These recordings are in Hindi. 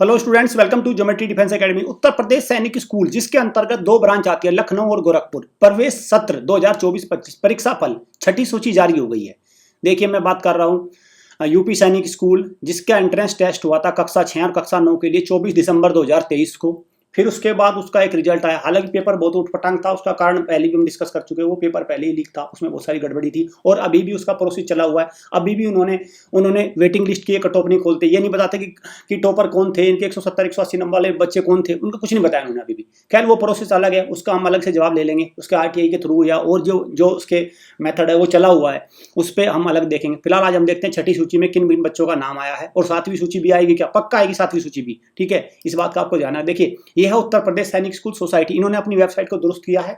Hello students, welcome to geometry defence academy. Uttar Pradesh Sainik school जिसके अंतर्गत दो ब्रांच आती है, लखनऊ और गोरखपुर। प्रवेश सत्र 2024-25 परीक्षा फल छठी सूची जारी हो गई है। देखिए, मैं बात कर रहा हूँ यूपी सैनिक स्कूल जिसका एंट्रेंस टेस्ट हुआ था कक्षा 6 और कक्षा 9 के लिए 24 दिसंबर 2023 को। फिर उसके बाद उसका एक रिजल्ट आया। हालांकि पेपर बहुत उठपटांग था, उसका कारण पहले भी हम डिस्कस कर चुके हैं। वो पेपर पहले ही लीक था, उसमें बहुत सारी गड़बड़ी थी और अभी भी उसका प्रोसेस चला हुआ है। अभी भी उन्होंने वेटिंग लिस्ट की कट ऑफ नहीं खोलते। ये नहीं बताते कि टॉपर कौन थे, इनके 170 180 नंबर वाले बच्चे कौन थे, उनको कुछ नहीं बताया उन्होंने अभी भी। खैर, वो प्रोसेस अलग है, उसका हम अलग से जवाब ले लेंगे। उसके आरटीआई के थ्रू या और जो उसके मेथड है वो चला हुआ है, उस पर हम अलग देखेंगे। फिलहाल आज हम देखते हैं छठी सूची में किन बच्चों का नाम आया है और सातवीं सूची भी आएगी क्या? पक्का आएगी सातवीं सूची भी, ठीक है। इस बात का आपको ध्यान है। देखिए, यह है उत्तर प्रदेश सैनिक स्कूल सोसाइटी। इन्होंने अपनी वेबसाइट को दुरुस्त किया है।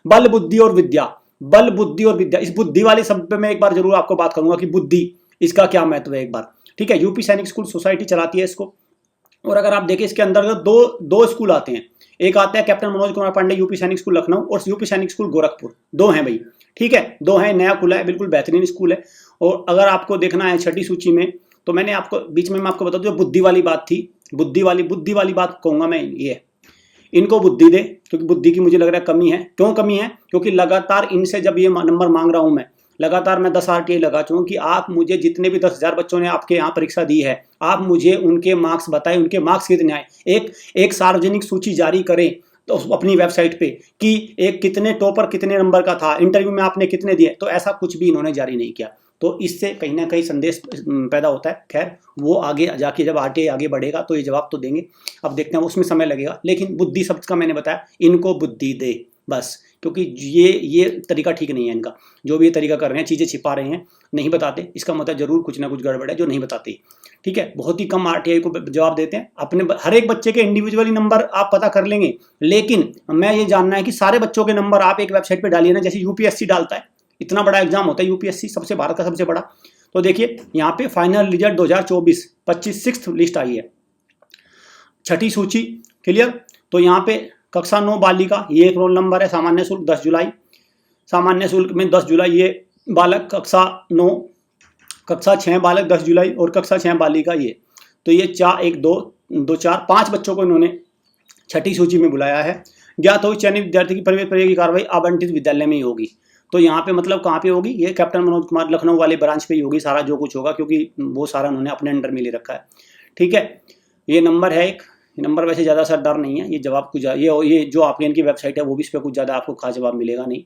बल बुद्धि और विद्या, बल बुद्धि और विद्या, इस बुद्धि वाले शब्द पे मैं एक बार जरूर आपको बात करूंगा कि बुद्धि इसका क्या महत्व है एक बार, ठीक है। यूपी सैनिक स्कूल सोसाइटी चलाती है इसको। और अगर आप देखें, इसके अंदर दो स्कूल आते हैं। एक आता है कैप्टन मनोज कुमार पांडे यूपी सैनिक स्कूल लखनऊ और यूपी सैनिक स्कूल गोरखपुर। दो हैं भाई, ठीक है, दो हैं। नया खुला है, बिल्कुल बेहतरीन स्कूल है। और अगर आपको देखना है छठी सूची में, तो मैंने आपको बीच में आपको बता दूं, बुद्धि वाली बात थी, बुद्धि वाली बात कहूंगा मैं। ये इनको बुद्धि दे, क्योंकि बुद्धि की मुझे लग रहा है कमी है। क्यों कमी है? क्योंकि लगातार इनसे जब ये नंबर मांग रहा हूं मैं, लगातार मैं 10 आरटीआई लगा चुका हूं कि आप मुझे जितने भी 10,000 बच्चों ने आपके यहाँ परीक्षा दी है, आप मुझे उनके मार्क्स बताएं, उनके मार्क्स कितने आए। एक सार्वजनिक सूची जारी करें तो अपनी वेबसाइट पे कि एक कितने टॉपर कितने नंबर का था, इंटरव्यू में आपने कितने दिए। तो ऐसा कुछ भी इन्होंने जारी नहीं किया। तो इससे कहीं ना कहीं संदेश पैदा होता है। खैर, वो आगे जाके जब आरटीआई आगे बढ़ेगा तो ये जवाब तो देंगे। अब देखते हैं, उसमें समय लगेगा। लेकिन बुद्धि शब्द का मैंने बताया, इनको बुद्धि दे बस। क्योंकि ये तरीका ठीक नहीं है इनका। जो भी ये तरीका कर रहे हैं, चीज़ें छिपा रहे हैं, नहीं बताते, इसका मतलब जरूर कुछ ना कुछ गड़बड़ है जो नहीं बताते, ठीक है। बहुत ही कम आरटीआई को जवाब देते हैं। अपने हर एक बच्चे के इंडिविजुअली नंबर आप पता कर लेंगे, लेकिन मैं ये जानना है कि सारे बच्चों के नंबर आप एक वेबसाइट पे डालिए ना, जैसे यूपीएससी डालता है। इतना बड़ा एग्जाम होता है यूपीएससी, भारत का सबसे बड़ा। तो देखिए, यहाँ पे फाइनल रिजल्ट 2024-25 सिक्स्थ लिस्ट आई है, छठी सूची, क्लियर। तो यहाँ पे कक्षा 9 बालिका, ये एक रोल नंबर है। सामान्य शुल्क 10 जुलाई, सामान्य शुल्क में 10 जुलाई ये बालक, कक्षा 9, कक्षा 6 बालक 10 जुलाई और कक्षा 6 बालिका ये। तो ये 4 1 2 2 4 5 बच्चों को इन्होंने छठी सूची में बुलाया है। ज्ञात हो चयनित विद्यार्थी की प्रवेश की कार्रवाई आवंटित विद्यालय में ही होगी। तो यहाँ पे मतलब कहाँ पे होगी? ये कैप्टन मनोज कुमार लखनऊ वाले ब्रांच पे ही होगी सारा जो कुछ होगा, क्योंकि वो सारा उन्होंने अपने अंडर में ले रखा है, ठीक है। ये नंबर है एक, नंबर वैसे ज़्यादा असरदार नहीं है। ये जवाब कुछ ये जो आपकी इनकी वेबसाइट है वो भी इस पर कुछ ज़्यादा आपको खास जवाब मिलेगा नहीं।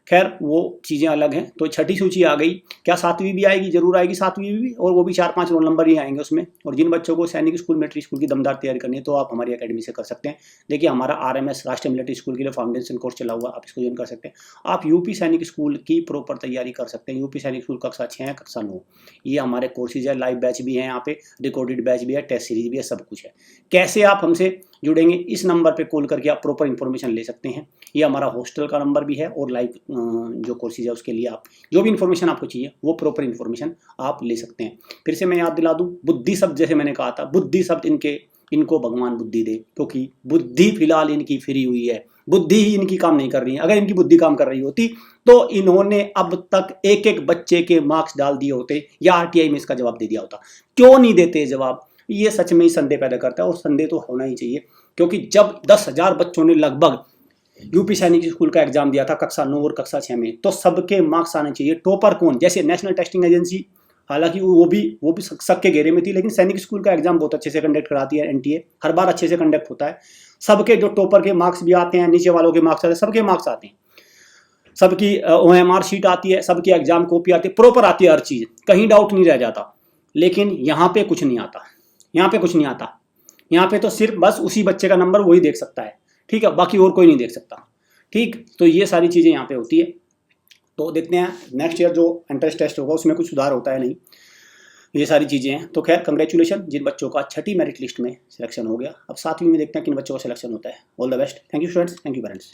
खैर, वो चीज़ें अलग हैं। तो छठी सूची आ गई। क्या सातवीं भी आएगी? जरूर आएगी सातवीं भी, और वो भी 4-5 रोल नंबर ही आएंगे उसमें। और जिन बच्चों को सैनिक स्कूल मिलिट्री स्कूल की दमदार तैयारी करनी है तो आप हमारी अकेडमी से कर सकते हैं। देखिए, हमारा आरएमएस राष्ट्रीय मिलिट्री स्कूल के लिए फाउंडेशन कोर्स चला हुआ, आप इसको ज्वाइन कर सकते हैं। आप यूपी सैनिक स्कूल की प्रॉपर तैयारी कर सकते हैं। यूपी सैनिक स्कूल कक्षा 6 कक्षा 9, ये हमारे कोर्सेज है। लाइव बैच भी है यहाँ पे, रिकॉर्डेड बैच भी है, टेस्ट सीरीज भी है, सब कुछ है। कैसे आप हमसे जुड़ेंगे? इस नंबर पे कॉल करके आप प्रॉपर इन्फॉर्मेशन ले सकते हैं। ये हमारा हॉस्टल का नंबर भी है और लाइव जो कोर्सेज है उसके लिए आप जो भी इन्फॉर्मेशन आपको चाहिए वो प्रॉपर इन्फॉर्मेशन आप ले सकते हैं। फिर से मैं याद दिला दूं, बुद्धि शब्द जैसे मैंने कहा था, बुद्धि शब्द इनको भगवान बुद्धि दे, क्योंकि बुद्धि फिलहाल इनकी फ्री हुई है। बुद्धि ही इनकी काम नहीं कर रही है। अगर इनकी बुद्धि काम कर रही होती तो इन्होंने अब तक एक एक बच्चे के मार्क्स डाल दिए होते या आरटीआई में इसका जवाब दे दिया होता। क्यों नहीं देते जवाब? ये सच में ही संदेह पैदा करता है, और संदेह तो होना ही चाहिए। क्योंकि जब 10,000 बच्चों ने लगभग यूपी सैनिक स्कूल का एग्जाम दिया था कक्षा 9 और कक्षा 6 में, तो सबके मार्क्स आने चाहिए। टॉपर कौन? जैसे नेशनल टेस्टिंग एजेंसी, हालांकि वो भी सबके घेरे में थी, लेकिन सैनिक स्कूल का एग्जाम बहुत अच्छे से कंडक्ट कराती है एनटीए, हर बार अच्छे से कंडक्ट होता है। सबके जो टॉपर के मार्क्स भी आते हैं, नीचे वालों के मार्क्स आते हैं, सबके मार्क्स आते हैं, सबकी ओएमआर शीट आती है, सबकी एग्जाम कॉपी आती है, प्रॉपर आती है हर चीज़, कहीं डाउट नहीं रह जाता। लेकिन यहाँ पे कुछ नहीं आता, यहाँ पे कुछ नहीं आता। यहाँ पे तो सिर्फ बस उसी बच्चे का नंबर वही देख सकता है, ठीक है, बाकी और कोई नहीं देख सकता, ठीक। तो ये सारी चीज़ें यहाँ पे होती है। तो देखते हैं नेक्स्ट ईयर जो एंट्रेंस टेस्ट होगा उसमें कुछ सुधार होता है नहीं, ये सारी चीज़ें हैं। तो खैर, कंग्रेचुलेशन जिन बच्चों का छठी मेरिट लिस्ट में सिलेक्शन हो गया। अब सातवीं में देखते हैं किन बच्चों का सिलेक्शन होता है। All the best. Thank you students, thank you parents.